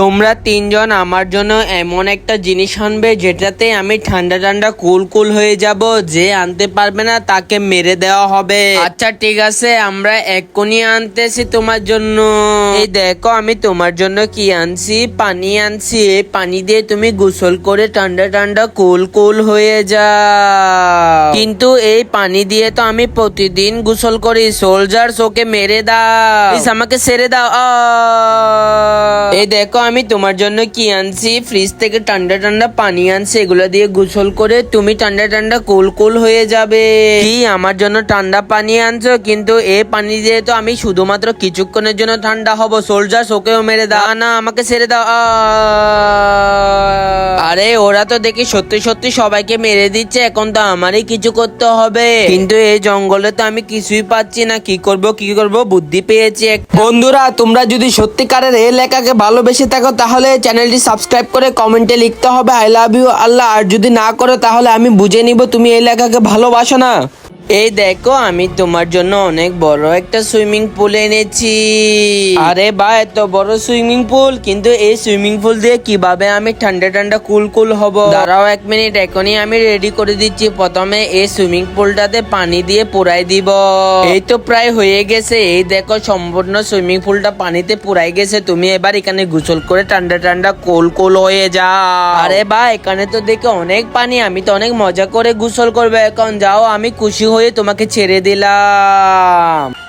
তোমরা তিনজন আমার জন্য এমন একটা জিনিস আনবে যেটাতে আমি ঠান্ডা ঠান্ডা কুল কুল হয়ে যাব। যে আনতে পারবে না তাকে মেরে দেওয়া হবে। আচ্ছা ঠিক আছে, আমরা এক্ষুনি আনতেছি তোমার জন্য। এই দেখো আমি তোমার জন্য কি আনছি, পানি আনছি। এই পানি দিয়ে তুমি গোসল করে ঠান্ডা ঠান্ডা কুল কুল হয়ে যাও। কিন্তু এই পানি দিয়ে তো আমি প্রতিদিন গোসল করি। সোলজার ওকে মেরে দাও প্লিজ, আমাকে ছেড়ে দাও। এই দেখো আমি তোমার জন্য কি আনছি, ফ্রিজ থেকে ঠান্ডা ঠান্ডা পানি আনছি। এগুলো দিয়ে গোসল করে তুমি ঠান্ডা ঠান্ডা কুল কুল হয়ে যাবে। কি আমার জন্য ঠান্ডা পানি আনছো, কিন্তু এই পানি দিয়ে তো আমি শুধুমাত্র কিছুক্ষণের জন্য ঠান্ডা হব। সোলজার ওকেও মেরে দাও। না আমাকে ছেড়ে দাও। আরে ওরা তো দেখি সত্যি সত্যি সবাইকে মেরে দিচ্ছে, এখন তো আমারই কিছু করতে হবে। কিন্তু এই জঙ্গলে তো আমি কিছুই পাচ্ছি না, কি করব বুদ্ধি পেয়েছি। বন্ধুরা তোমরা যদি সত্যিকারের এই লেখাকে ভালোবেসে থাকো তাহলে চ্যানেলটি সাবস্ক্রাইব করে কমেন্টে লিখতে হবে আই লাভ ইউ আল্লাহ। আর যদি না করো তাহলে আমি বুঝে নিব তুমি এই লেখাকে ভালোবাসো না। এই দেখো আমি তোমার জন্য অনেক বড় একটা সুইমিং পুল এনেছি। আরে বা এত বড় সুইমিং পুল, কিন্তু এই সুইমিং পুল দিয়ে কিভাবে আমি ঠান্ডা ঠান্ডা কুল কুল হব? দাঁড়াও এক মিনিট, এখনই আমি রেডি করে দিচ্ছি। প্রথমে এই সুইমিং পুলটাতে পানি দিয়ে পুরাই দিব। এই তো প্রায় হয়ে গেছে। এই দেখো সম্পূর্ণ সুইমিং পুলটা পানিতে পুরাই গেছে। তুমি এবার এখানে গোসল করে ঠান্ডা ঠান্ডা কুল কুল হয়ে যাও। আরে বা এখানে তো দেখে অনেক পানি, আমি তো অনেক মজা করে গোসল করবো। এখন যাও, আমি খুশি হয়ে তোমাকে ছেড়ে দিলাম।